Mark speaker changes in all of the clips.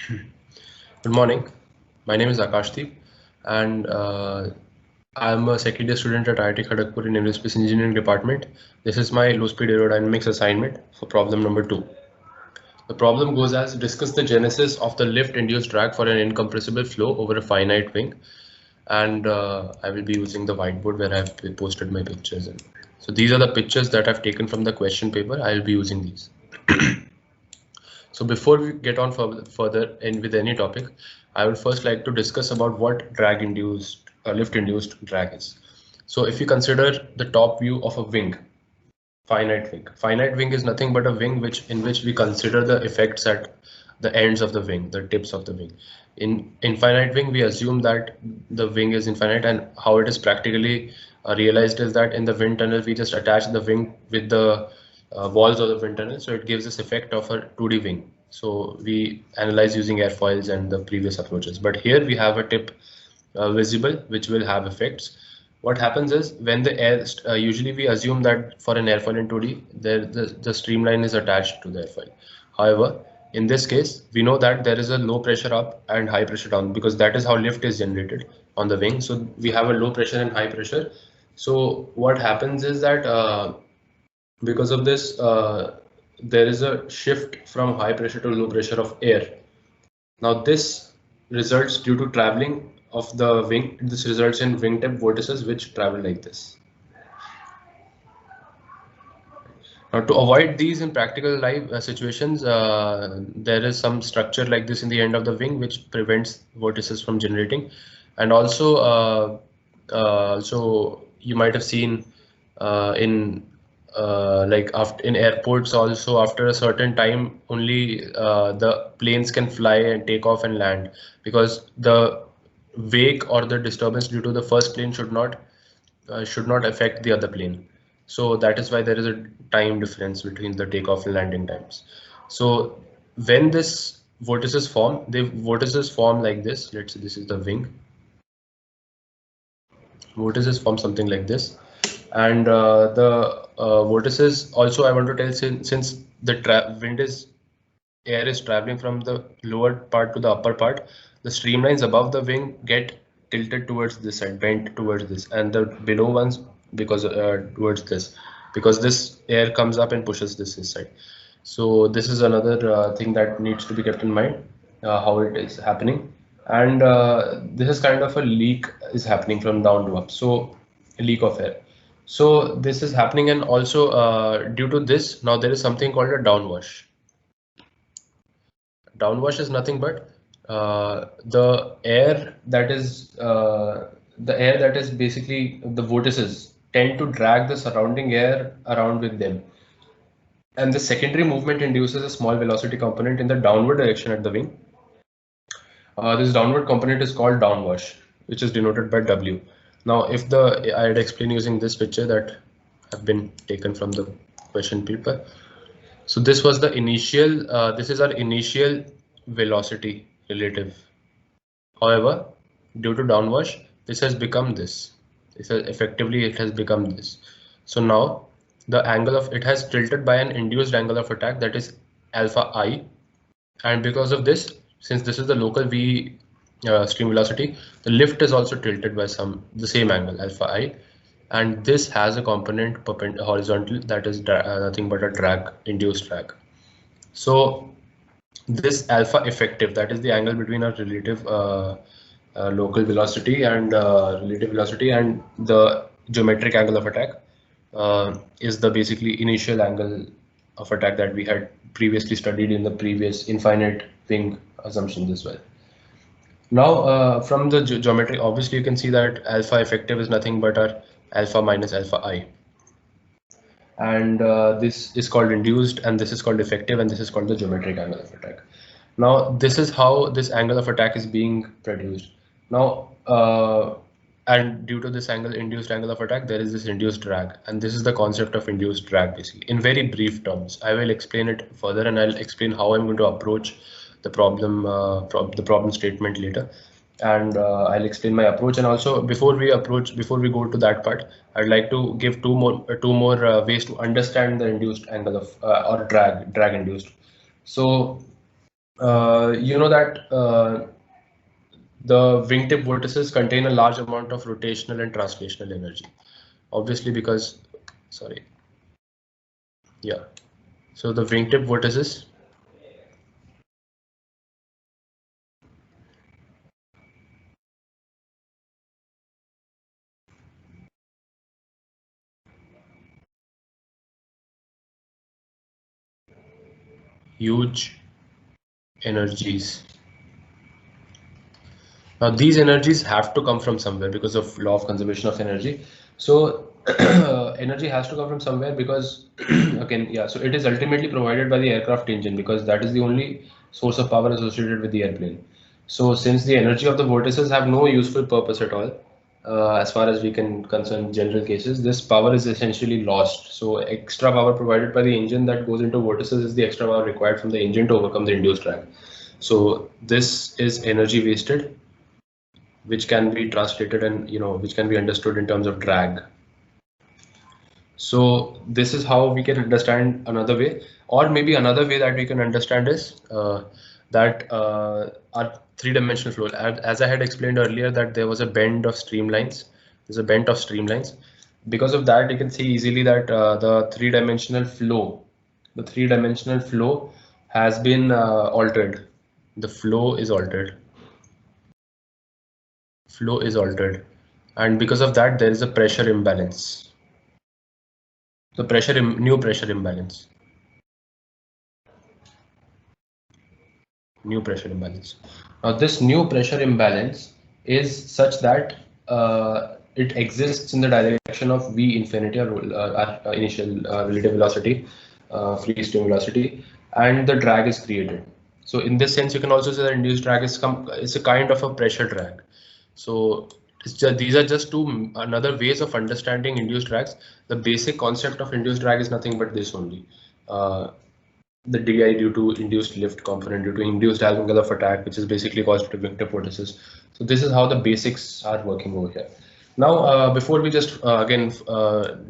Speaker 1: Good morning. My name is Akashdeep, and I'm a second year student at IIT Kharagpur in Aerospace Engineering Department. This is my low-speed aerodynamics assignment for problem number 2. The problem goes as discuss the genesis of the lift-induced drag for an incompressible flow over a finite wing, and I will be using the whiteboard where I've posted my pictures in. So these are the pictures that I've taken from the question paper. I'll be using these. So before we get on further in with any topic, I would first like to discuss about what lift-induced drag is. So if you consider the top view of a wing, finite wing is nothing but a wing in which we consider the effects at the ends of the wing, the tips of the wing. In infinite wing, we assume that the wing is infinite, and how it is practically realized is that in the wind tunnel, we just attach the wing with the walls of the wind tunnel, so it gives this effect of a 2D wing. So we analyze using airfoils and the previous approaches, but here we have a tip visible which will have effects. What happens is when the air, usually we assume that for an airfoil in 2D, the streamline is attached to the airfoil. However, in this case, we know that there is a low pressure up and high pressure down because that is how lift is generated on the wing. So we have a low pressure and high pressure. So what happens is that because of this, there is a shift from high pressure to low pressure of air. Now this results due to traveling of the wing. This results in wingtip vortices which travel like this. Now to avoid these in practical life situations, there is some structure like this in the end of the wing which prevents vortices from generating. And also, so you might have seen in like after in airports also, after a certain time only the planes can fly and take off and land, because the wake or the disturbance due to the first plane should not affect the other plane. So that is why there is a time difference between the takeoff and landing times. So when this vortices form, the vortices form like this. Let's say this is the wing. Vortices form something like this, and the vortices also, I want to tell, since the wind is air is traveling from the lower part to the upper part, the streamlines above the wing get tilted towards this side, bent towards this, and the below ones because towards this, because this air comes up and pushes this side. So this is another thing that needs to be kept in mind, how it is happening. And this is kind of a leak is happening from down to up, so a leak of air. So this is happening, and also due to this, now there is something called a downwash. Downwash is nothing but the air that is basically the vortices tend to drag the surrounding air around with them, and the secondary movement induces a small velocity component in the downward direction at the wing. This downward component is called downwash, which is denoted by W. Now, if I had explained using this picture that have been taken from the question paper. So this was the initial, this is our initial velocity relative. However, due to downwash, this has become this. Effectively, it has become this. So now the angle of it has tilted by an induced angle of attack, that is alpha I, and because of this, since this is the local v stream velocity, the lift is also tilted by the same angle alpha I, and this has a component horizontal, that is nothing but a drag, induced drag. So this alpha effective, that is the angle between our relative local velocity and relative velocity and the geometric angle of attack, is the basically initial angle of attack that we had previously studied in the previous infinite wing assumptions as well. Now from the geometry, obviously you can see that alpha effective is nothing but our alpha minus alpha I, and this is called induced, and this is called effective, and this is called the geometric angle of attack. Now this is how this angle of attack is being produced. Now and due to this induced angle of attack, there is this induced drag, and this is the concept of induced drag basically. In very brief terms, I will explain it further, and I'll explain how I'm going to approach the problem statement later, and I'll explain my approach. And also before we go to that part, I'd like to give two more ways to understand the induced angle of or drag induced. So You know that the wingtip vortices contain a large amount of rotational and translational energy. Obviously, because, sorry, yeah. So the wingtip vortices huge energies. Now these energies have to come from somewhere because of law of conservation of energy. So energy has to come from somewhere because again, yeah, so it is ultimately provided by the aircraft engine because that is the only source of power associated with the airplane. So since the energy of the vortices have no useful purpose at all, as far as we can concern general cases, this power is essentially lost. So extra power provided by the engine that goes into vortices is the extra power required from the engine to overcome the induced drag. So this is energy wasted, which can be translated and which can be understood in terms of drag. So this is how we can understand another way, or maybe another way that we can understand is that our three-dimensional flow, as I had explained earlier, that there was a bend of streamlines. There's a bend of streamlines. Because of that, you can see easily that the three-dimensional flow has been altered. The flow is altered. Flow is altered, and because of that there is a pressure imbalance. The new pressure imbalance. Now this new pressure imbalance is such that it exists in the direction of v infinity, or our initial relative velocity, free stream velocity, and the drag is created. So in this sense, you can also say that induced drag is a kind of a pressure drag. So these are just two another ways of understanding induced drags. The basic concept of induced drag is nothing but this only. The DI due to induced lift component due to induced angle of attack, which is basically caused by wingtip vortices. So this is how the basics are working over here. Now, before we just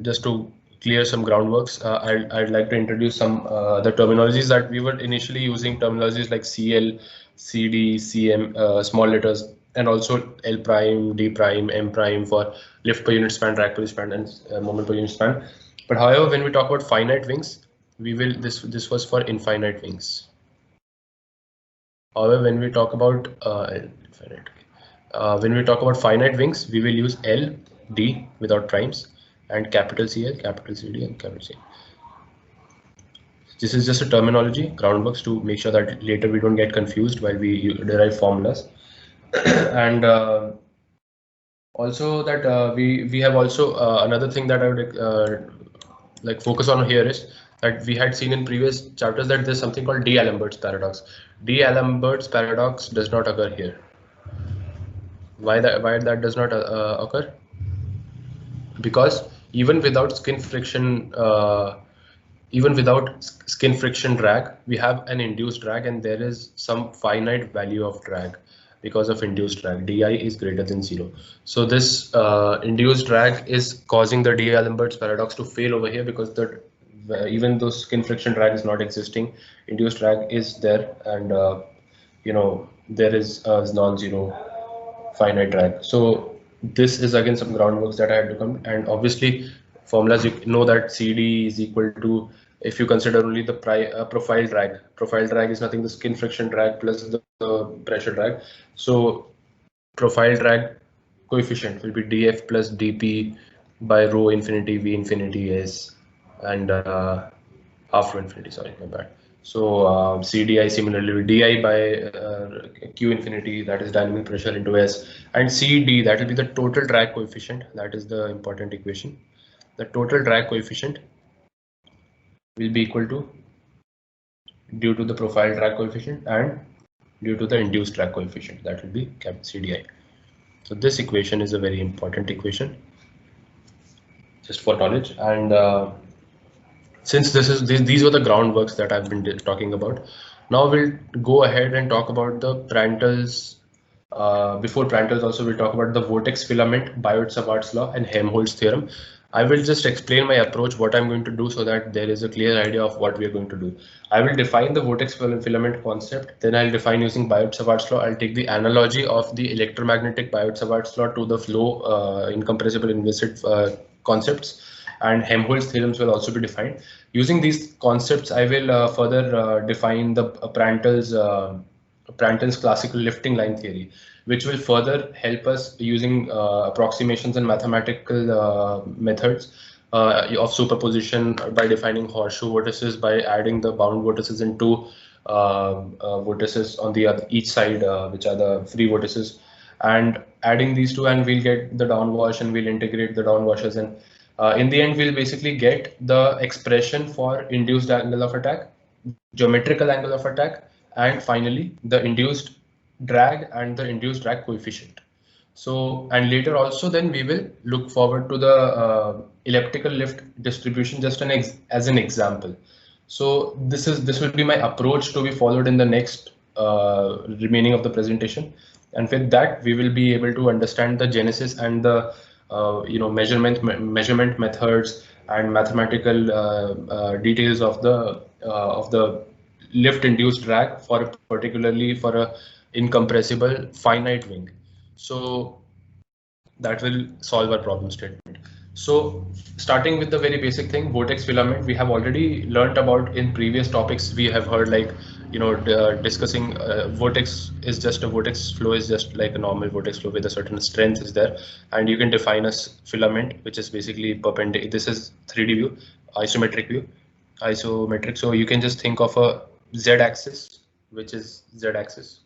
Speaker 1: just to clear some groundworks, I'd like to introduce some the terminologies that we were initially using. Terminologies like CL, CD, CM, small letters, and also L prime, D prime, M prime for lift per unit span, drag per unit span, and moment per unit span. But however, when we talk about finite wings, we will this was for infinite wings. However, when we talk about finite wings, we will use L, D without primes, and capital CL, capital CD, and capital C. This is just a terminology, groundworks, to make sure that later we don't get confused while we derive formulas. And also that we have also another thing that I would like focus on here is that we had seen in previous chapters that there's something called D'Alembert's paradox. D'Alembert's paradox does not occur here. Why that does not occur? Because even without skin friction drag, we have an induced drag, and there is some finite value of drag because of induced drag. Di is greater than 0. So this induced drag is causing the D'Alembert's paradox to fail over here, because even though skin friction drag is not existing, induced drag is there, and there is a non-zero finite drag. So this is again some groundworks that I had to come, and obviously formulas, you know that CD is equal to, if you consider only the profile drag. Profile drag is nothing, the skin friction drag plus the pressure drag. So profile drag coefficient will be df plus dp by rho infinity v infinity s, and half rho infinity, sorry, my bad. So CDI similarly with DI by Q infinity, that is dynamic pressure, into S, and CD, that will be the total drag coefficient. That is the important equation. The total drag coefficient will be equal to, due to the profile drag coefficient and due to the induced drag coefficient, that will be CDI. So this equation is a very important equation, just for knowledge. And since these were the groundworks that I've been talking about, now we'll go ahead and talk about the Prandtl's. Before Prandtl's, also we'll talk about the vortex filament, Biot-Savart's law, and Helmholtz theorem. I will just explain my approach, what I'm going to do, so that there is a clear idea of what we are going to do. I will define the vortex filament concept, then I'll define using Biot-Savart's law. I'll take the analogy of the electromagnetic Biot-Savart's law to the flow, incompressible, inviscid concepts, and Helmholtz theorems will also be defined. Using these concepts, I will further define the Prandtl's classical lifting line theory, which will further help us using approximations and mathematical methods of superposition by defining horseshoe vortices, by adding the bound vortices into vortices on the each side, which are the free vortices, and adding these two, and we'll get the downwash, and we'll integrate the downwashes, and in the end, we'll basically get the expression for induced angle of attack, geometrical angle of attack, and finally the induced drag and the induced drag coefficient. So, and later also then we will look forward to the elliptical lift distribution just as an example. So this will be my approach to be followed in the next remaining of the presentation, and with that we will be able to understand the genesis and the measurement methods and mathematical details of the lift induced drag particularly for a incompressible finite wing. So that will solve our problem statement. So starting with the very basic thing, vortex filament, we have already learned about in previous topics. We have heard, like, discussing vortex is just a vortex flow is just like a normal vortex flow with a certain strength is there, and you can define a filament which is basically perpendicular. This is 3D view, isometric. So you can just think of a z-axis, which is z-axis,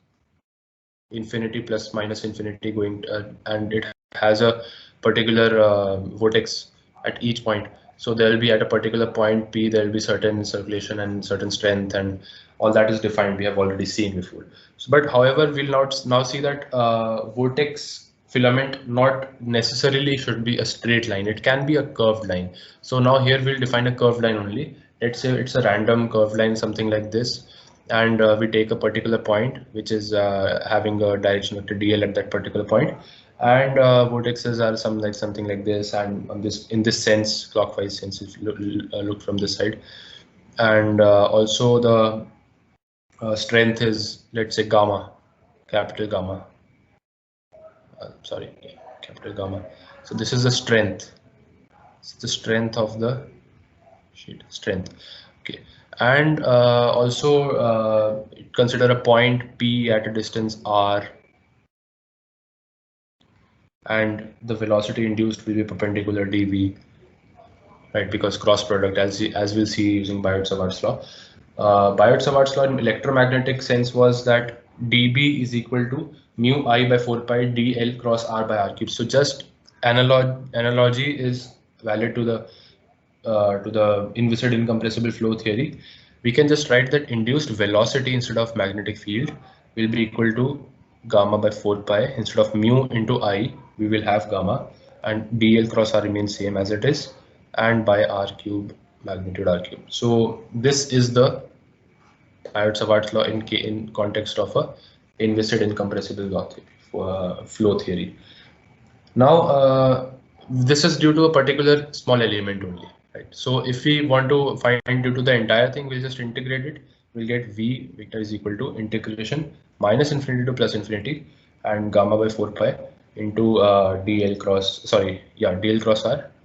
Speaker 1: infinity plus minus infinity going, and it has a particular vortex at each point. So there will be at a particular point P, there will be certain circulation and certain strength, and all that is defined. We have already seen before. So, but however, we'll now see that vortex filament not necessarily should be a straight line. It can be a curved line. So now here we'll define a curved line only. Let's say it's a random curved line, something like this, and we take a particular point which is having a direction vector dl at that particular point, and vortexes are something like this, and on this, in this sense, clockwise sense, if you look from this side, and also the strength is, let's say, gamma, capital gamma. Capital gamma. So this is the strength. It's the strength of the sheet. Strength. Okay. And also consider a point P at a distance r, and the velocity induced will be perpendicular dv, right? Because cross product, as we'll see using Biot-Savart's law. Biot-Savart's law in electromagnetic sense was that dB is equal to mu I by 4 pi dl cross r by r cube. So just analogy is valid to the inviscid incompressible flow theory. We can just write that induced velocity instead of magnetic field will be equal to gamma by 4 pi. Instead of mu into I, we will have gamma, and dl cross r remains same as it is, and by r cube, magnitude r cube. So this is the Biot-Savart's law in context of a inviscid incompressible law theory, flow theory. Now this is due to a particular small element only, right? So if we want to find due to the entire thing, we'll just integrate it. We'll get v vector is equal to integration minus infinity to plus infinity and gamma by 4 pi into dl cross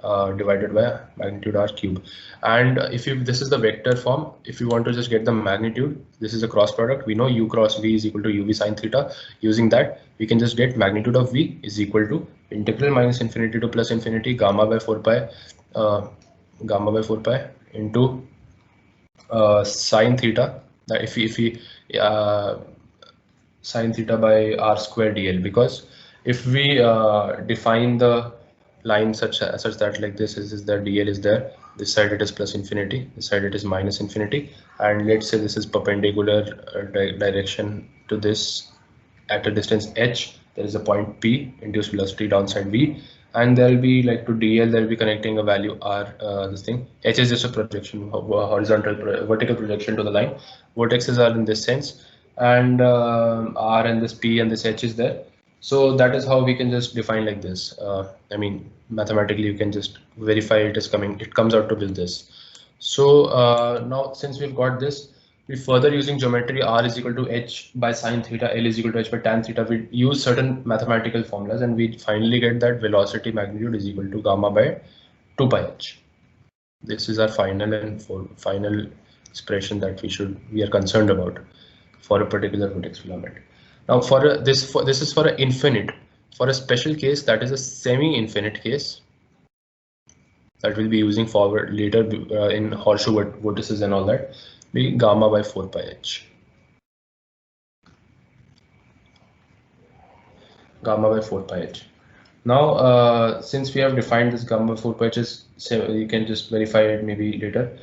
Speaker 1: r divided by magnitude r cube. And if this is the vector form, if you want to just get the magnitude, this is a cross product. We know u cross v is equal to uv sine theta. Using that, we can just get magnitude of v is equal to integral minus infinity to plus infinity gamma by 4 pi into sine theta. That if we sine theta by r square dl, because if we define the line such that like this is the dl is there, this side it is plus infinity, this side it is minus infinity, and let's say this is perpendicular direction to this at a distance h. There is a point p, induced velocity downside v, and there will be, like, to dl there will be connecting a value r. This thing h is just a projection, vertical projection to the line. Vortexes are in this sense, and r and this p and this h is there. So that is how we can just define like this. I mean, mathematically, you can just verify it is coming. It comes out to be this. So now, since we've got this, we further using geometry. R is equal to h by sine theta. L is equal to h by tan theta. We use certain mathematical formulas, and we finally get that velocity magnitude is equal to gamma by 2 pi h. This is our final expression that we are concerned about for a particular vortex filament. Now this is for an infinite. For a special case, that is a semi-infinite case that we'll be using forward later in horseshoe vortices and all that, be gamma by 4 pi h. Gamma by 4 pi h. Now, since we have defined this gamma by 4 pi h, you can just verify it maybe later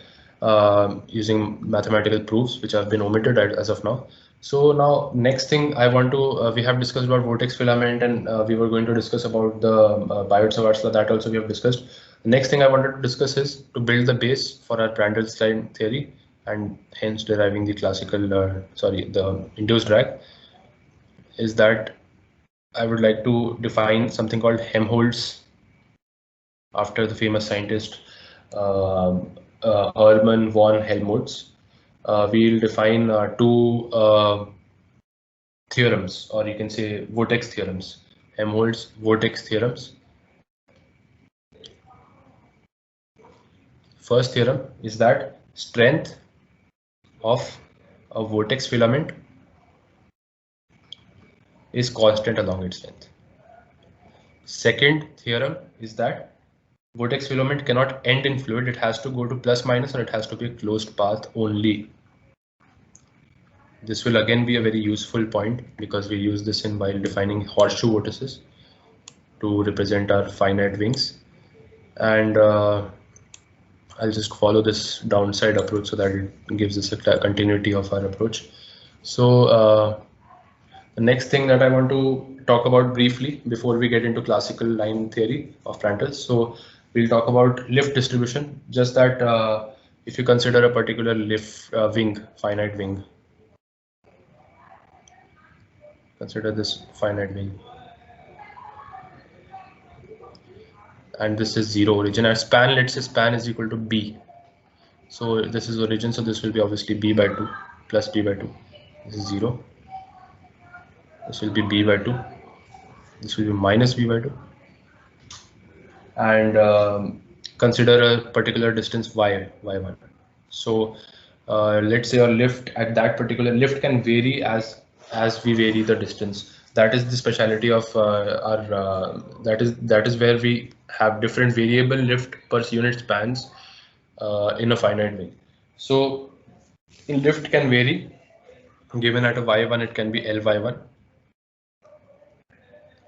Speaker 1: using mathematical proofs which have been omitted as of now. So now next thing I want to, we have discussed about vortex filament, and we were going to discuss about the Biot-Savart law, that also we have discussed. The next thing I wanted to discuss is to build the base for our Prandtl line theory, and hence deriving the classical, the induced drag, is that I would like to define something called Helmholtz after the famous scientist Hermann von Helmholtz. We'll define two theorems, or you can say vortex theorems, Helmholtz vortex theorems. First theorem is that strength of a vortex filament is constant along its length. Second theorem is that vortex filament cannot end in fluid, it has to go to plus minus, or it has to be a closed path only. This will again be a very useful point because we use this in while defining horseshoe vortices to represent our finite wings. And I'll just follow this downside approach so that it gives us a continuity of our approach. So the next thing that I want to talk about briefly before we get into classical line theory of Prandtl. So we'll talk about lift distribution, just that if you consider a particular lift wing, finite wing, consider this finite wing, and this is 0 origin, and span, let's say span is equal to b. So this is origin, so this will be obviously b by 2 plus b by 2. This is 0. This will be b by 2. This will be minus b by 2. And consider a particular distance y1. So let's say our lift at that particular lift can vary as we vary the distance. That is the speciality of our that is where we have different variable lift per unit spans in a finite wing. So in lift can vary, given at a y1 it can be ly1,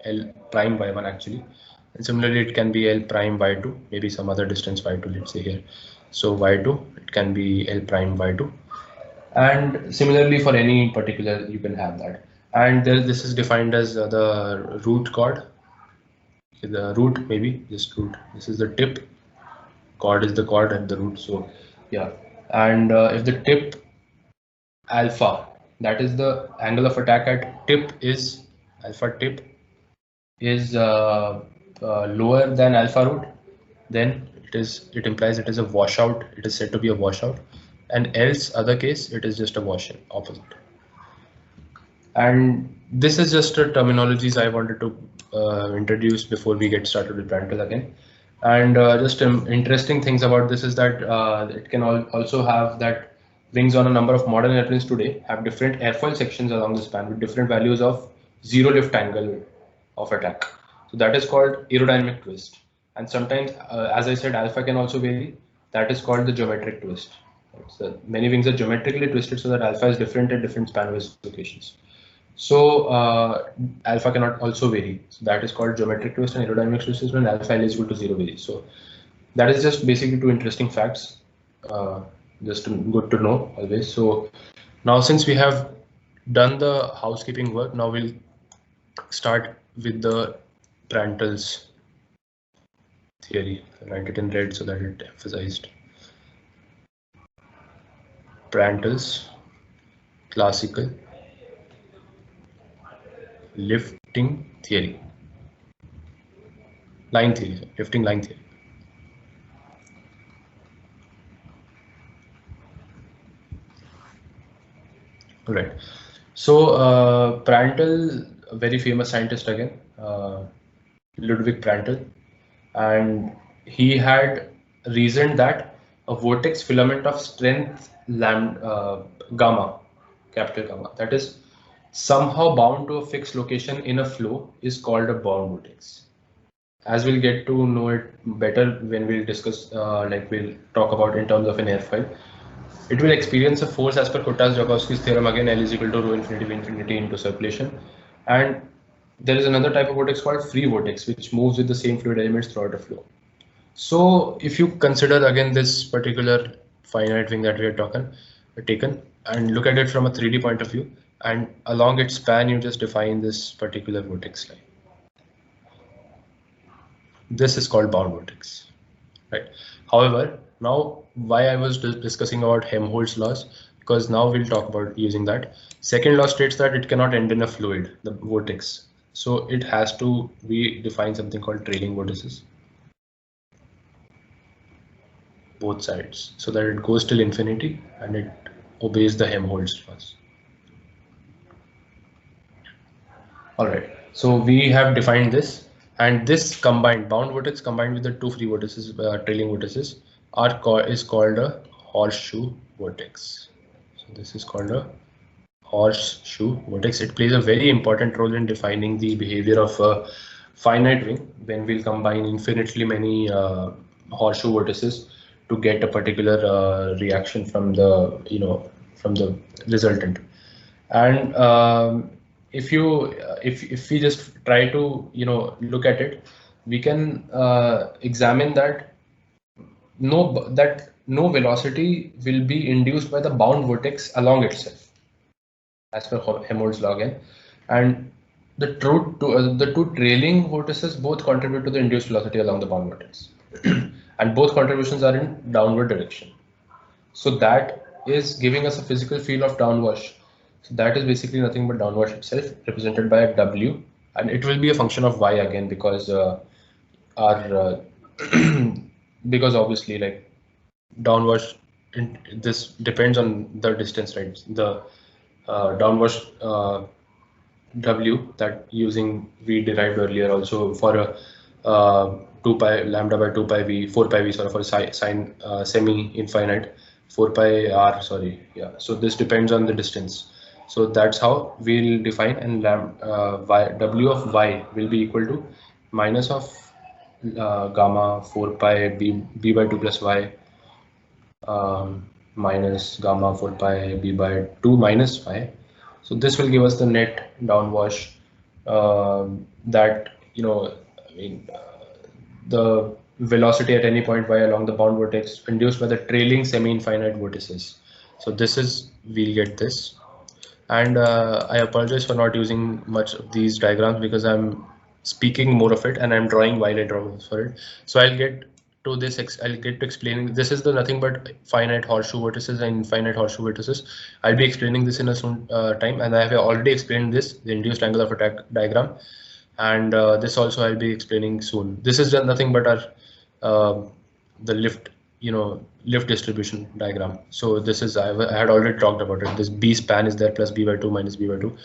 Speaker 1: L prime y1 actually, and similarly it can be L prime y2, maybe some other distance y2, let's say here. So y2, it can be L prime y2, and similarly for any particular you can have that. And this is defined as the root chord. The root, maybe just root. This is the tip. Chord is the chord at the root. So yeah, and if the tip alpha, that is the angle of attack at tip, is alpha tip is lower than alpha root, then it implies it is a washout. It is said to be a washout, and else other case it is just a wash-in, opposite. And this is just a terminologies I wanted to introduce before we get started with Prandtl again. And just interesting things about this is that it can also have that wings on a number of modern airplanes today have different airfoil sections along the span with different values of zero lift angle of attack. So that is called aerodynamic twist. And sometimes, as I said, alpha can also vary. That is called the geometric twist. So many wings are geometrically twisted so that alpha is different at different spanwise locations. So alpha cannot also vary. So that is called geometric twist, and aerodynamic twist is when alpha is equal to 0 varies. So that is just basically two interesting facts, just good to know always. So now since we have done the housekeeping work, now we'll start with the Prandtl's theory. I write it in red so that it emphasized. Prandtl's classical lift lifting theory. Line theory, lifting line theory. All right. So Prandtl, a very famous scientist again, Ludwig Prandtl, and he had reasoned that a vortex filament of strength gamma, capital gamma, that is somehow bound to a fixed location in a flow is called a bound vortex. As we'll get to know it better when we'll discuss, like we'll talk about in terms of an airfoil. It will experience a force as per Kuttas-Joukowski's theorem, again L is equal to rho infinity V infinity into circulation. And there is another type of vortex called free vortex, which moves with the same fluid elements throughout a flow. So if you consider again this particular finite thing that we are taken and look at it from a 3D point of view, and along its span you just define this particular vortex line. This is called bound vortex, right? However, now why I was discussing about Helmholtz laws, because now we'll talk about using that. Second law states that it cannot end in a fluid, the vortex. So it has to be define something called trailing vortices, both sides, so that it goes till infinity and it obeys the Helmholtz laws. All right, so we have defined this, and this combined bound vortex combined with the two free vortices, trailing vortices, is called a horseshoe vortex. So this is called a horseshoe vortex. It plays a very important role in defining the behavior of a finite ring when we'll combine infinitely many horseshoe vortices to get a particular reaction from the from the resultant. And if we just try to look at it, we can examine that no velocity will be induced by the bound vortex along itself, as per Helmholtz law again, and the two trailing vortices both contribute to the induced velocity along the bound vortex, and both contributions are in downward direction. So that is giving us a physical field of downwash. So that is basically nothing but downwash itself, represented by a W, and it will be a function of y again, because because obviously like downwash, this depends on the distance, right? The downwash W that using we derived earlier also for a 2 pi lambda by 2 pi v 4 pi v, sorry, for sine semi-infinite 4 pi r, sorry, yeah. So this depends on the distance. So that's how we'll define, and W of y will be equal to minus of gamma 4 pi b by 2 plus y minus gamma 4 pi b by 2 minus y. So this will give us the net downwash that the velocity at any point y along the bound vortex induced by the trailing semi-infinite vortices. So this is, we'll get this. And I apologize for not using much of these diagrams because I'm speaking more of it and I'm drawing while I draw for it. So I'll get to this, I'll get to explaining. This is the nothing but finite horseshoe vortices and infinite horseshoe vortices. I'll be explaining this in a soon time, and I have already explained this, the induced angle of attack diagram, and this also I'll be explaining soon. This is just nothing but our the lift distribution diagram. So this is, I had already talked about it. This B span is there plus B by 2 minus B by 2.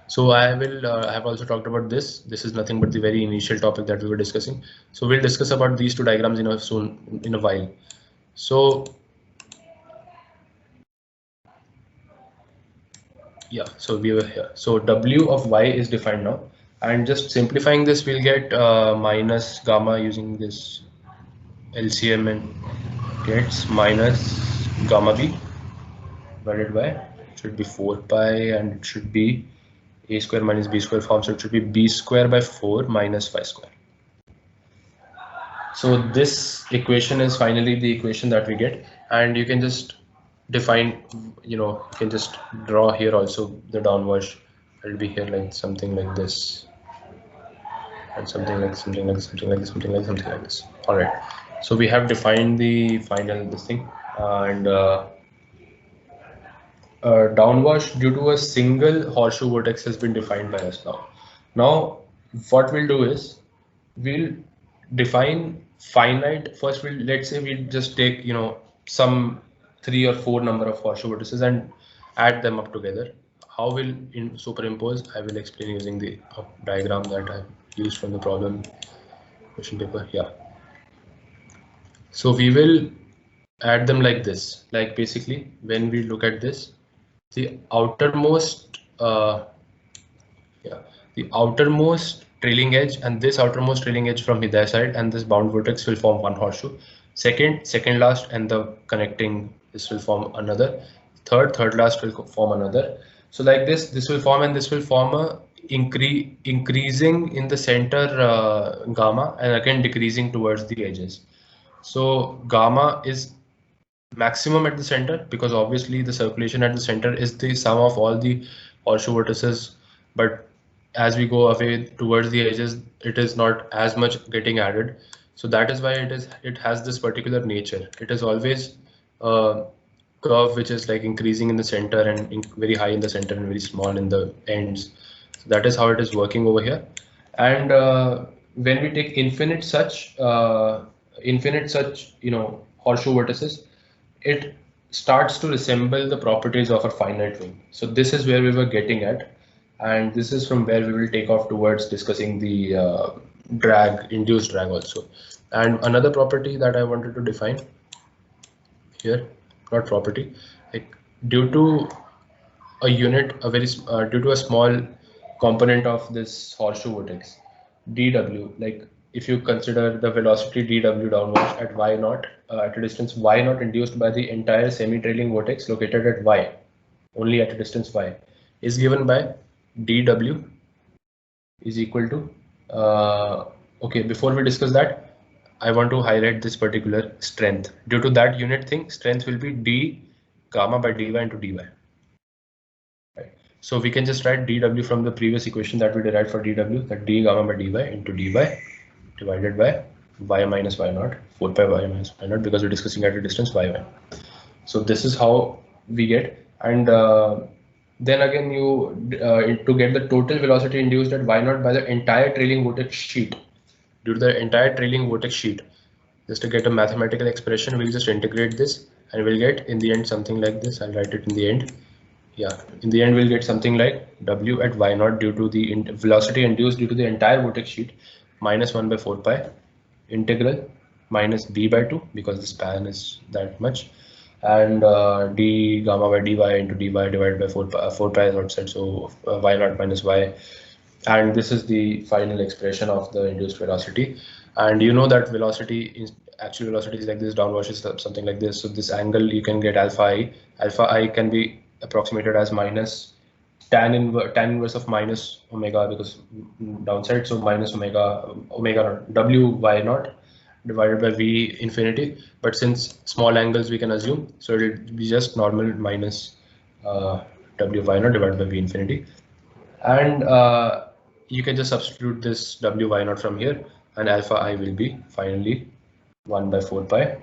Speaker 1: So I will have also talked about this. This is nothing but the very initial topic that we were discussing. So we'll discuss about these two diagrams in a while. So yeah, so we were here. So W of y is defined now, and just simplifying this, we'll get minus gamma using this LCM, and gets minus gamma b divided by, it should be 4 pi, and it should be a square minus b square form, so it should be b square by 4 minus phi square. So this equation is finally the equation that we get, and you can just define, you can just draw here also the downwash. It'll be here like something like this, and something like this. All right, so we have defined the final this thing, and downwash due to a single horseshoe vortex has been defined by us now. Now what we'll do is we'll define finite. First, let's say we just take, you know, some 3 or 4 number of horseshoe vertices and add them up together. How will superimpose? I will explain using the diagram that I used from the problem question paper. Yeah. So we will add them like this. Like basically, when we look at this, the outermost trailing edge and this outermost trailing edge from either side and this bound vertex will form one horseshoe. Second last and the connecting this will form another. Third last will form another. So like this will form, and this will form a increasing in the center gamma, and again decreasing towards the edges. So gamma is maximum at the center because obviously the circulation at the center is the sum of all the horseshoe vertices, but as we go away towards the edges, it is not as much getting added. So that is why it has this particular nature. It is always a curve which is like increasing in the center and very high in the center and very small in the ends. So that is how it is working over here. And when we take infinite such you know, horseshoe vertices, it starts to resemble the properties of a finite wing. So this is where we were getting at, and this is from where we will take off towards discussing the induced drag also. And another property that I wanted to define here, not property, like due to a unit, due to a small component of this horseshoe vortex, dw, like if you consider the velocity dw downwards at y naught, at a distance y naught induced by the entire semi-trailing vortex located at y, only at a distance y, is given by dw is equal to, okay, before we discuss that, I want to highlight this particular strength. Due to that unit thing, strength will be d gamma by dy into dy. Right. So we can just write dw from the previous equation that we derived for dw, that d gamma by dy into dy divided by y minus y naught, 4 pi y minus y naught, because we're discussing at a distance y1. So this is how we get, and then again to get the total velocity induced at y naught by the entire trailing vortex sheet, due to the entire trailing vortex sheet, just to get a mathematical expression, we'll just integrate this and we'll get in the end something like this. I'll write it in the end. Yeah, in the end we'll get something like w at y naught due to the velocity induced due to the entire vortex sheet minus 1 by 4 pi integral minus b by 2, because the span is that much, and d gamma by dy into dy divided by 4 pi is outside, so y naught minus y, and this is the final expression of the induced velocity. And you know that velocity, actual velocity is like this, downwash is something like this. So this angle you can get alpha I can be approximated as minus tan inverse of minus omega, because downside, so minus omega naught w y naught divided by v infinity, but since small angles we can assume, so it will be just normal minus w y naught divided by v infinity, and you can just substitute this w y naught from here, and alpha I will be finally 1 by 4 pi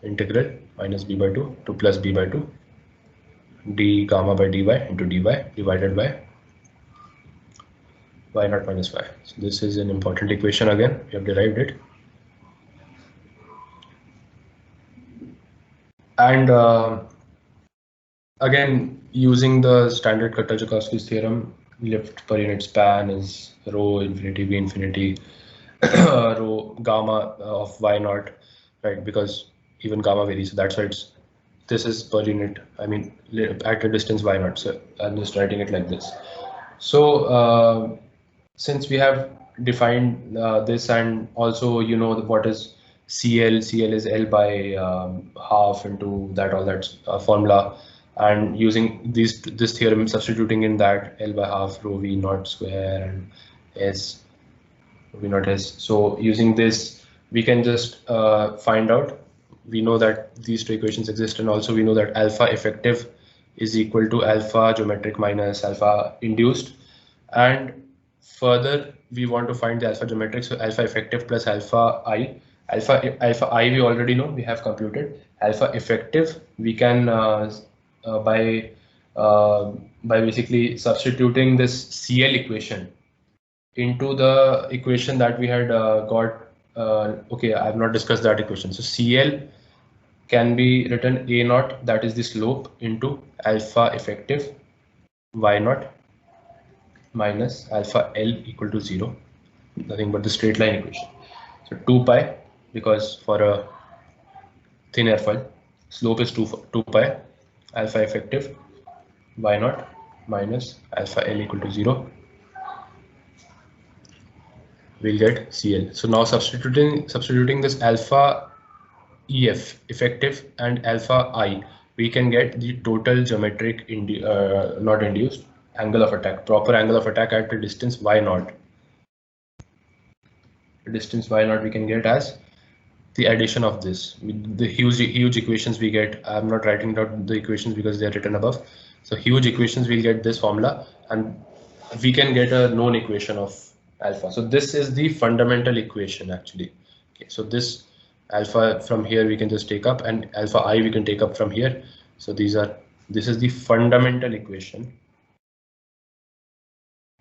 Speaker 1: integral minus b by 2 to plus b by 2 d gamma by dy into dy divided by y naught minus y. So this is an important equation. Again, we have derived it, and again using the standard Kutta-Joukowski's theorem, lift per unit span is rho infinity v infinity rho gamma of y naught, right? Because even gamma varies, so that's why this is per unit, I mean at a distance y naught. So I'm just writing it like this. So since we have defined this, and also you know what is CL is L by half into that, all that formula, and using this theorem, substituting in that L by half rho v naught square and S v naught S. So using this we can just find out, we know that these two equations exist, and also we know that alpha effective is equal to alpha geometric minus alpha induced, and further we want to find the alpha geometric, so alpha effective plus alpha I. Alpha I we already know, we have computed. Alpha effective we can by basically substituting this CL equation into the equation that we had got. Okay, I have not discussed that equation. So CL can be written A naught, that is the slope, into alpha effective Y naught minus alpha L equal to 0, nothing but the straight line equation. So 2 pi, because for a thin airfoil, slope is 2 pi, alpha effective Y naught minus alpha L equal to 0. We'll get CL. So now substituting this alpha EF effective and alpha I, we can get the total geometric not induced angle of attack, proper angle of attack at the distance Y naught. The distance Y naught we can get as the addition of this with the huge equations we get. I'm not writing down the equations because they are written above. So huge equations, we'll get this formula and we can get a known equation of alpha. So this is the fundamental equation actually. Okay, so this alpha from here we can just take up, and alpha I we can take up from here. So this is the fundamental equation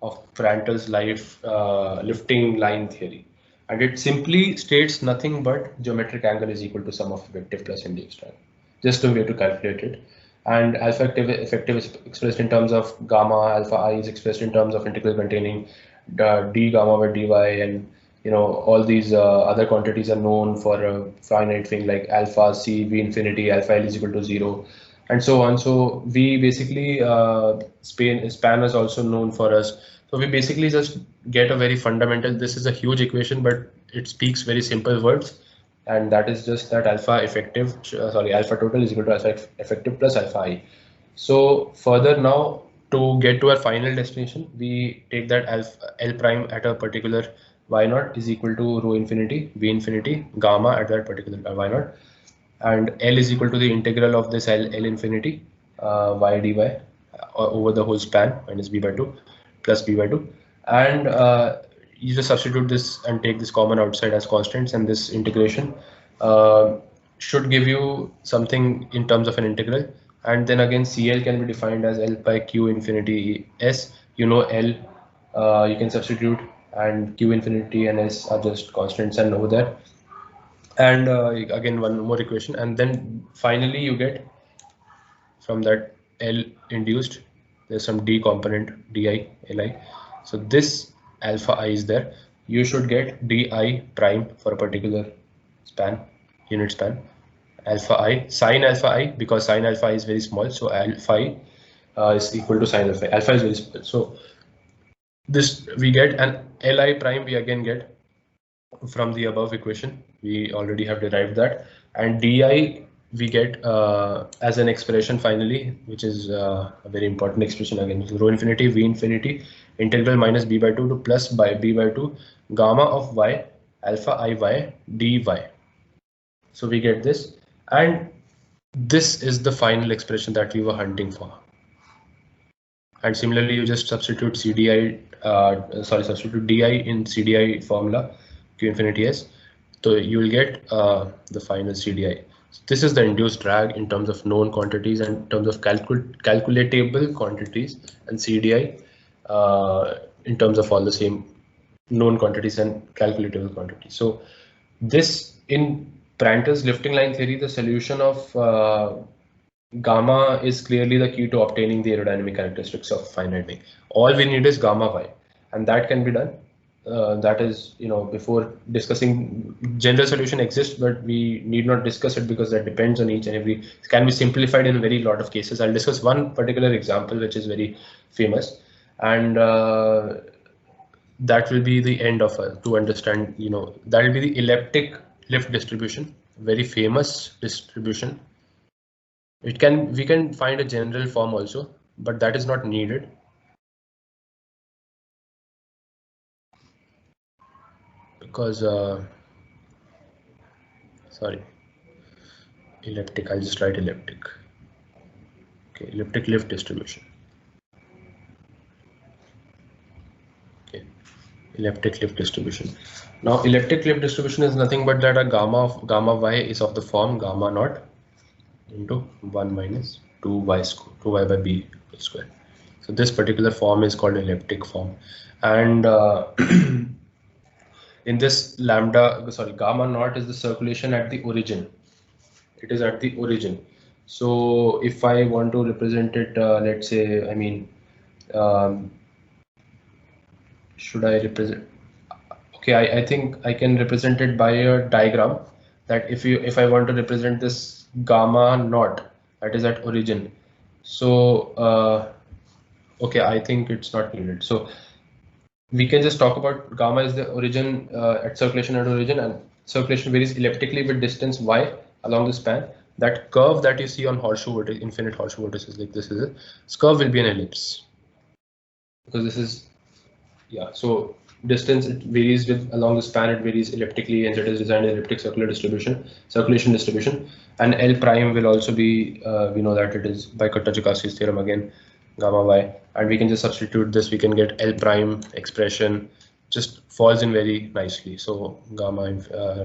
Speaker 1: of Prandtl's lifting line theory, and it simply states nothing but geometric angle is equal to sum of effective plus induced angle. Just a way to calculate it. And alpha effective is expressed in terms of gamma, alpha I is expressed in terms of integral containing d gamma by dy, and all these other quantities are known for a finite thing like alpha c v infinity, alpha L is equal to 0, and so on. So we basically span is also known for us. So we basically just get a very fundamental, this is a huge equation, but it speaks very simple words, and that is just that alpha total is equal to alpha effective plus alpha I. So further now, to get to our final destination, we take that alpha L prime at a particular Y naught is equal to rho infinity, V infinity, gamma at that particular Y naught, and L is equal to the integral of this L infinity y dy over the whole span minus b by 2 plus b by 2, and you just substitute this and take this common outside as constants, and this integration should give you something in terms of an integral. And then again CL can be defined as L by Q infinity S. L you can substitute, and Q infinity and S are just constants and over there. And again one more equation, and then finally you get from that L induced, there's some D component di Li. So this alpha I is there. You should get di prime for a particular span, unit span, alpha I, sin alpha I, because sin alpha I is very small, so alpha I is equal to sin alpha. Alpha is very small, so this we get, and Li prime we again get from the above equation. We already have derived that, and di we get as an expression finally, which is a very important expression again, rho infinity v infinity integral minus b by 2 to plus by b by 2 gamma of y alpha I y dy. So we get this, and this is the final expression that we were hunting for. And similarly, you just substitute substitute di in CDI formula Q infinity S, so you will get the final CDI. So this is the induced drag in terms of known quantities and in terms of calculatable quantities, and CDI in terms of all the same known quantities and calculatable quantities. So this, in Prandtl's lifting line theory, the solution of gamma is clearly the key to obtaining the aerodynamic characteristics of finite wing. All we need is gamma y, and that can be done. That is, before discussing, general solution exists, but we need not discuss it because that depends on each and every. It can be simplified in a very lot of cases. I'll discuss one particular example which is very famous, and that will be the end of to understand. That will be the elliptic lift distribution, very famous distribution. We can find a general form also, but that is not needed. Because elliptic, I'll just write elliptic. Okay, elliptic lift distribution. Okay, elliptic lift distribution. Now elliptic lift distribution is nothing but that a gamma y is of the form gamma naught into 1 minus 2y by b square. So this particular form is called elliptic form, and in this gamma naught is the circulation at the origin. It is at the origin. So if I want to represent it, let's say, I mean, should I represent? Okay, I think I can represent it by a diagram. That if I want to represent this gamma naught that is at origin, so okay, I think it's not needed. So we can just talk about gamma is the origin at circulation at origin, and circulation varies elliptically with distance y along the span. That curve that you see on horseshoe vortex, infinite horseshoe vortices like this curve will be an ellipse, because this is, yeah, so distance, it varies with along the span, it varies elliptically, and it is designed elliptic circulation distribution. And L prime will also be, we know that it is by Kutta-Joukowski's theorem again, gamma y, and we can just substitute this, we can get L prime expression just falls in very nicely. So gamma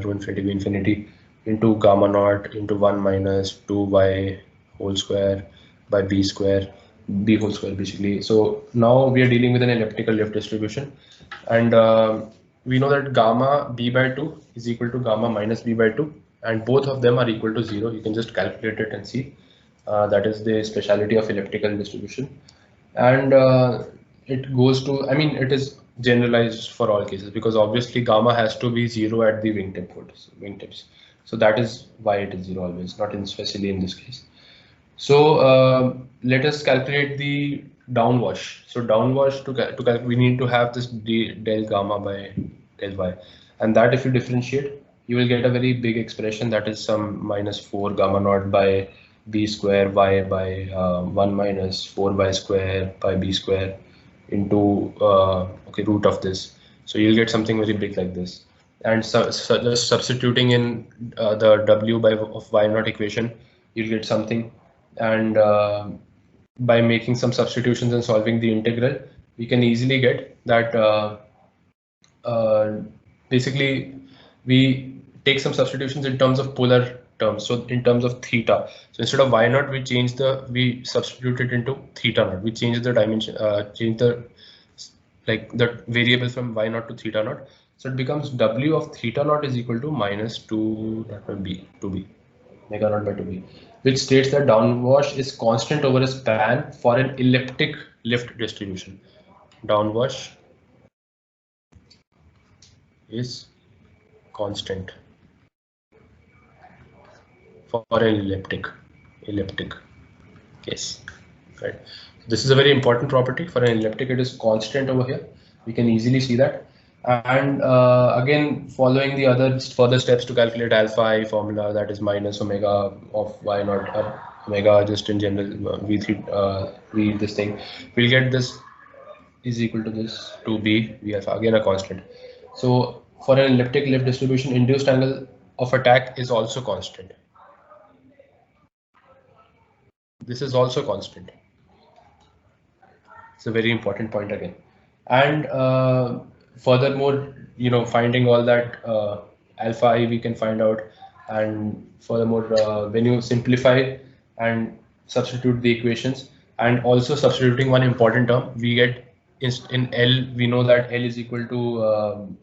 Speaker 1: rho infinity v infinity into gamma naught into 1 minus 2y whole square by b square, b whole square basically. So now we are dealing with an elliptical lift distribution, and we know that gamma b by 2 is equal to gamma minus b by 2, and both of them are equal to 0. You can just calculate it and see. That is the speciality of elliptical distribution, and it goes to, I mean, it is generalized for all cases, because obviously gamma has to be 0 at the wingtips. So that is why it is 0 always, not especially in this case. So let us calculate the downwash. So downwash to calculate, we need to have this del gamma by del y, and that if you differentiate, you will get a very big expression, that is some minus 4 gamma naught by b square y by 1 minus 4 y square by b square into okay, root of this. So you'll get something very big like this. And so just substituting in the w by of y naught equation, you'll get something. And by making some substitutions and solving the integral, we can easily get that basically we take some substitutions in terms of polar terms. So in terms of theta, so instead of y naught, we substitute it into theta naught. We change the dimension, change the variable from y naught to theta naught. So it becomes w of theta naught is equal to minus 2b mega naught by 2b, which states that downwash is constant over a span for an elliptic lift distribution. Downwash is constant for an elliptic case, right? This is a very important property. For an elliptic, it is constant over here. We can easily see that. And again, following the other further steps to calculate alpha I formula, that is minus omega of y naught, or omega just in general, v this thing, we'll get this is equal to this 2b v alpha, again a constant. So for an elliptic lift distribution, induced angle of attack is also constant. This is also constant. It's a very important point again. And furthermore, finding all that alpha I we can find out, and furthermore, when you simplify and substitute the equations, and also substituting one important term, we get in L, we know that L is equal to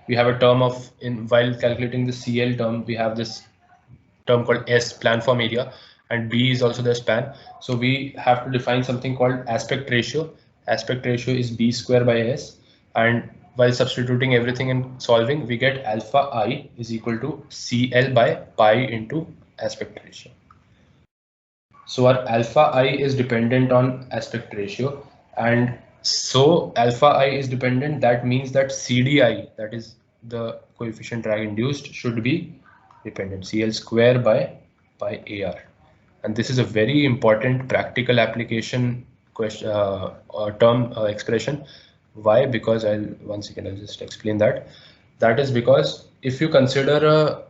Speaker 1: we have a term of, while calculating the CL term, we have this term called S, planform area, and B is also the span. So we have to define something called aspect ratio. Aspect ratio is B square by S, and while substituting everything and solving, we get alpha I is equal to CL by pi into aspect ratio. So our alpha I is dependent on aspect ratio, and so alpha I is dependent. That means that CDI, that is the coefficient drag induced, should be dependent, CL square by pi AR. And this is a very important practical application question expression. Why? Because I'll just explain that. That is because if you consider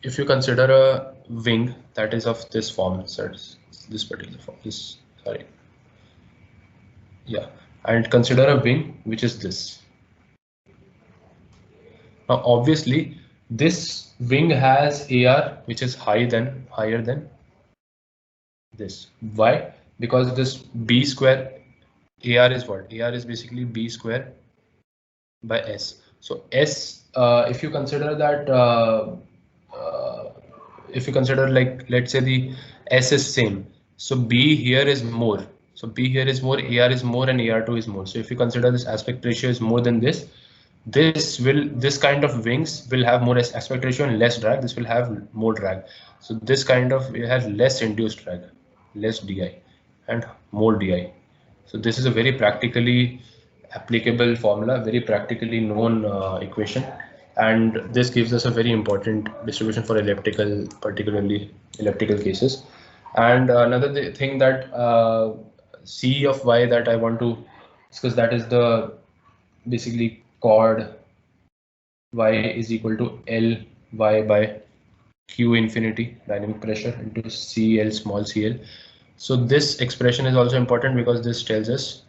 Speaker 1: a wing that is of this form, so this particular form, and consider a wing which is this. Now obviously this wing has AR which is higher than this. Why? because this B square, AR is what? AR is basically B square by S. So S, if you consider that, if you consider like, let's say the S is same. So B here is more. So B here is more, AR is more, and AR2 is more. So if you consider this aspect ratio is more than this kind of wings will have more aspect ratio and less drag. This will have more drag. So this kind of, it has less induced drag, less DI and more DI. So this is a very practically applicable formula, very practically known equation, and this gives us a very important distribution for elliptical, particularly elliptical cases. And another thing that C of y that I want to discuss, that is the basically chord y is equal to L y by Q infinity dynamic pressure into CL small cl. So this expression is also important because this tells us,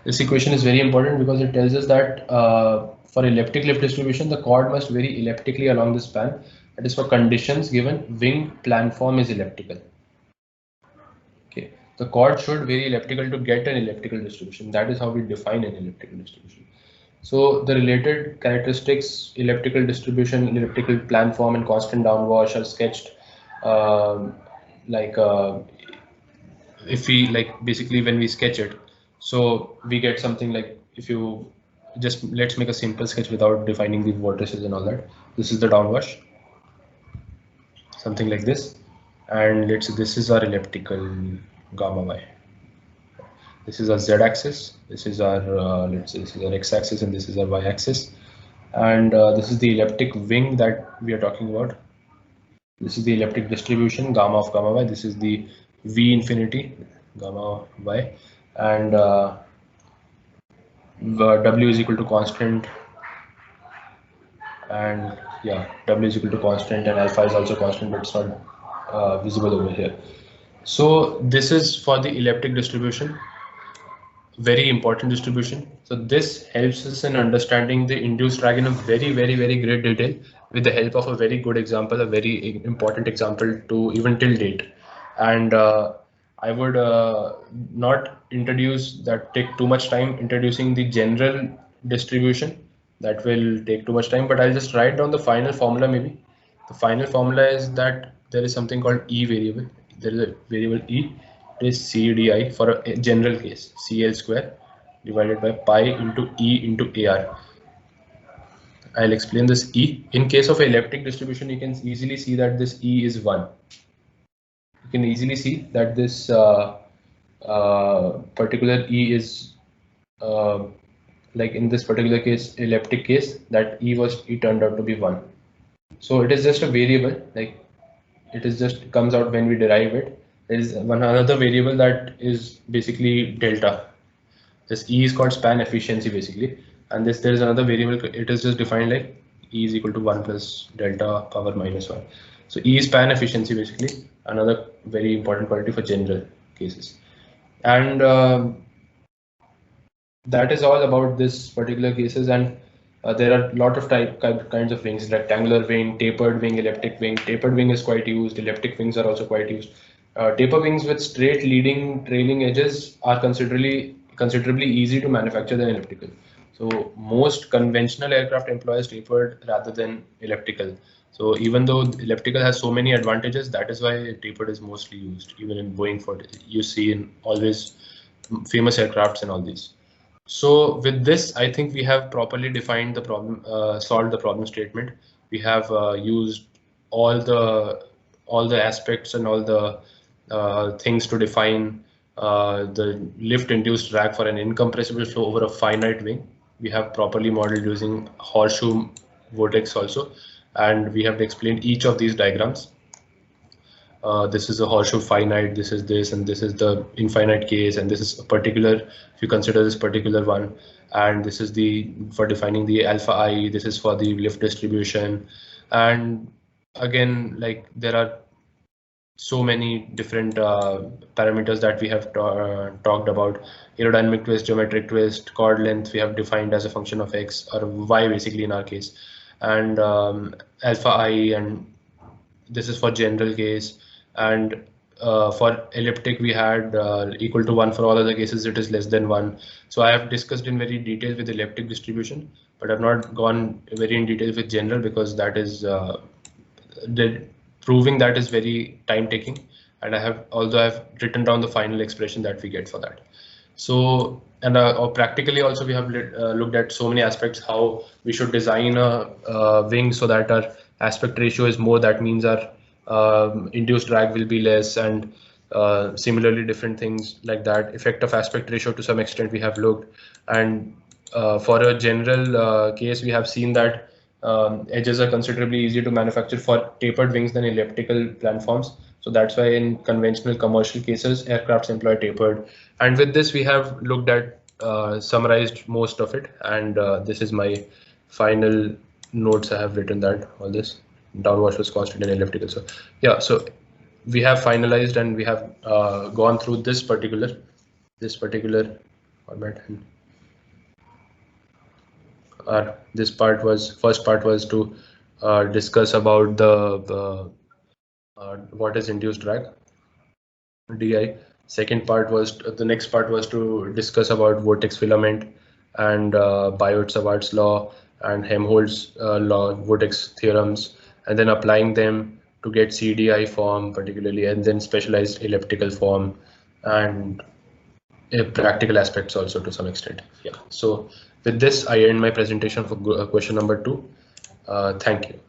Speaker 1: this equation is very important because it tells us that for elliptic lift distribution, the chord must vary elliptically along the span. That is for conditions given wing planform is elliptical. Okay, the chord should vary elliptical to get an elliptical distribution. That is how we define an elliptical distribution. So the related characteristics, elliptical distribution, elliptical planform, and constant downwash are sketched if we basically when we sketch it. So we get something like, if you just, let's make a simple sketch without defining the vortices and all that. This is the downwash, something like this, and let's say this is our elliptical gamma y. This is our z-axis. This is our let's say this is our x-axis, and this is our y-axis, and this is the elliptic wing that we are talking about. This is the elliptic distribution gamma of gamma y. This is the v infinity gamma y, and w is equal to constant, and w is equal to constant, and alpha is also constant, but it's not visible over here. So this is for the elliptic distribution, very important distribution. So this helps us in understanding the induced drag in a very great detail, with the help of a very good example, a very important example to even till date. And I would not take too much time introducing the general distribution. That will take too much time, but I'll just write down the final formula. Maybe the final formula is that there is something called E variable. There is a variable E. It is CDI for a general case, CL square divided by pi into E into AR. I'll explain this E. In case of elliptic distribution, you can easily see that this E is 1. You can easily see that this particular E is like in this particular case, elliptic case, that E turned out to be 1. So it is just a variable, like it is just comes out when we derive it. There is another variable that is basically delta. This E is called span efficiency basically, and there is another variable. It is just defined like E is equal to 1 plus delta power minus 1. So E is span efficiency basically, another very important quality for general cases. And that is all about this particular cases. And there are a lot of kinds of wings: rectangular wing, tapered wing, elliptic wing. Tapered wing is quite used. Elliptic wings are also quite used. Taper wings with straight leading trailing edges are considerably easy to manufacture than elliptical. So most conventional aircraft employs tapered rather than elliptical. So even though elliptical has so many advantages, that is why tapered is mostly used. Even in Boeing, you see in always famous aircrafts and all these. So with this, I think we have properly defined the problem, solved the problem statement. We have used all the aspects and all the things to define the lift-induced drag for an incompressible flow over a finite wing. We have properly modeled using horseshoe vortex also, and we have explained each of these diagrams. This is a horseshoe finite, this is this, and this is the infinite case, and this is a particular, if you consider this particular one, and this is for defining the alpha I, this is for the lift distribution. And again, like there are so many different parameters that we have talked about. Aerodynamic twist, geometric twist, chord length we have defined as a function of x or y basically in our case, and alpha I, and this is for general case. and for elliptic we had equal to 1. For all other cases it is less than 1. So I have discussed in very detail with elliptic distribution, but I've not gone very in detail with general, because that is proving that is very time taking, and I've written down the final expression that we get for that. So, and practically also we have looked at so many aspects, how we should design a wing so that our aspect ratio is more. That means our induced drag will be less, and similarly different things like that. Effect of aspect ratio to some extent we have looked, and for a general case we have seen that edges are considerably easier to manufacture for tapered wings than elliptical planforms. So that's why in conventional commercial cases, aircrafts employ tapered. And with this, we have looked at, summarized most of it. And this is my final notes. I have written that all this downwash was constant and elliptical. So yeah, so we have finalized and we have gone through this particular format. And this first part was to discuss about the what is induced drag, DI. The next part was to discuss about vortex filament and Biot-Savart's law and Helmholtz law, vortex theorems, and then applying them to get CDI form particularly, and then specialized elliptical form and practical aspects also to some extent. Yeah. So with this, I end my presentation for question number 2. Thank you.